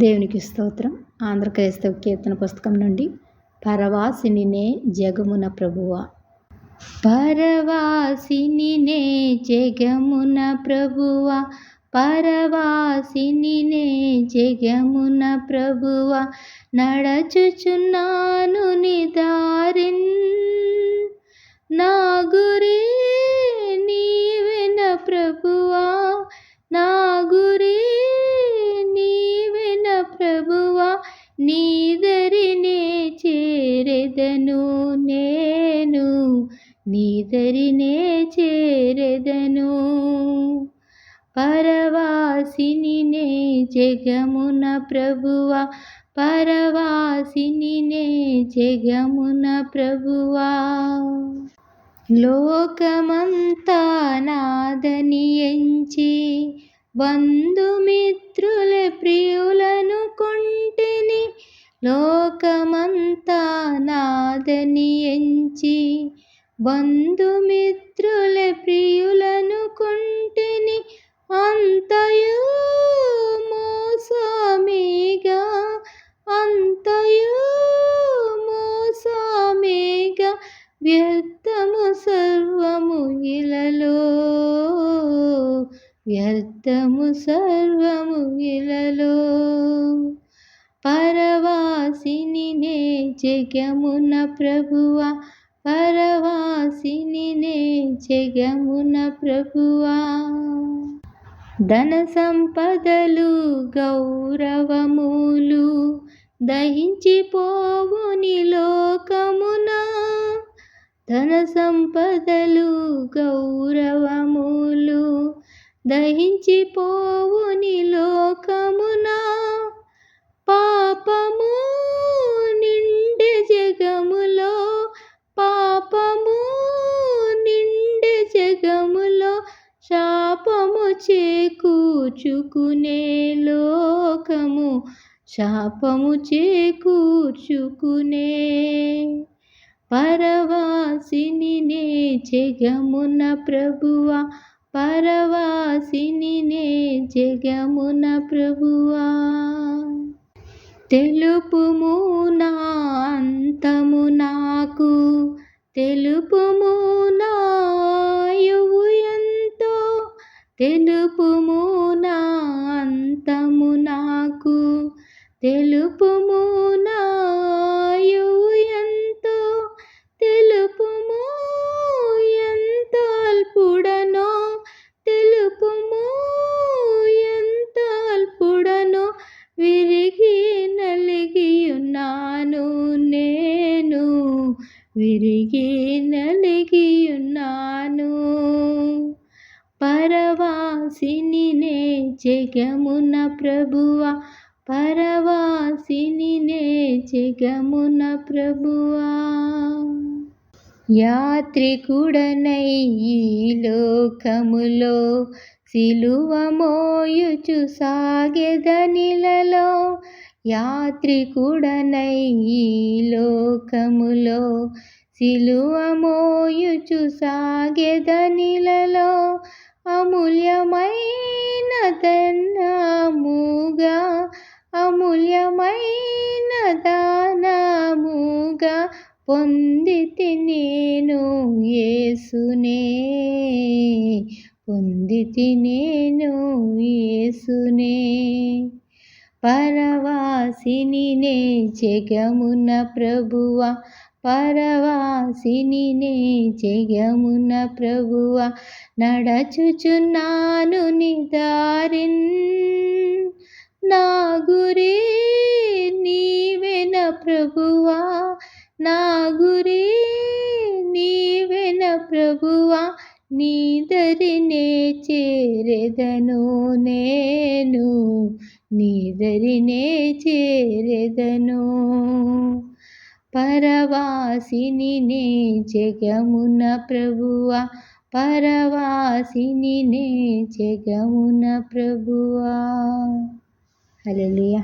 దేవునికి స్తోత్రం. ఆంధ్ర క్రైస్తవ కీర్తన పుస్తకం నుండి పరవాసినినే జగమున ప్రభువా. పరవాసినినే జగమున ప్రభువా, పరవాసినినే జగమున ప్రభువా, నడచుచున్నాను నీ దారిన్, నా గురి నీవెన ప్రభువా, నా గురి నీవెన ప్రభువా, నీదరినే చేరెదను నేను, నీదరినే చేరెదను. పరవాసినినే జగమున ప్రభువా, పరవాసినినే జగమున ప్రభువా. లోకమంతా నాదని ఎంచి బంధుమిత్రుల ప్రియులను కొంటిని, లోకమంతా నాదని ఎంచి బంధుమిత్రుల ప్రియులను కొంటిని, అంతయు మోసమేగా, అంతయు మోసమేగా, వ్యర్థము సర్వము ఇలలో, వ్యర్థము సర్వము ఇలలో. పరవాసినినే జగమున ప్రభువా, పరవాసినినే జగమున ప్రభువా. ధన సంపదలు గౌరవములు దహించిపోవుని లోకమున, ధన సంపదలు గౌరవములు దహించిపోవుని లోకమున, పాపము నిండే జగములో, పాపము నిండే జగములో, శాపము చేకూర్చుకునే లోకము, శాపము చేకూర్చుకునే. పరవాసినినే జగమున ప్రభువా, పరవాసినినే జగమున ప్రభువా. తెలుపుము నా అంతము నాకు, తెలుపుము నా ఆయువు ఎంతో, తెలుపుము నా అంతము నాకు, తెలుపుము నా ఆయువు ఎంతో, తెలుపుము ఎంత అల్పుడనో, తెలుపుము ఎంత అల్పుడనో, విరిగి నలిగియున్నాను నేను, విరిగి నలిగియున్నాను. పరవాసినినే జగమున ప్రభువా, పరవాసినినే జగమున ప్రభువా. యాత్రికుడనై ఈ లోకములో సిలువ మోయుచు సాగెదనిలలో, యాత్రికుడనై ఈ లోకములో సిలువ మోయుచు సాగెదనిలలో, అమూల్యమైన దానముగా, అమూల్యమైన దానముగా పొందితి నేను యేసునే, పొందితి నేను యేసునే. పరవాసినినే జగమున ప్రభువా, పరవాసినినే జగమున ప్రభువా, నడచుచున్నాను నీ దారిన్, నా గురి నీవెన ప్రభువా, నా గురి నీవెన ప్రభువా, నీదరినే చేరెదను నేను, నీదరినే చేరెదను. పరవాసినినే జగమున ప్రభువా, పరవాసినినే జగమున ప్రభువా. హల్లెలూయా.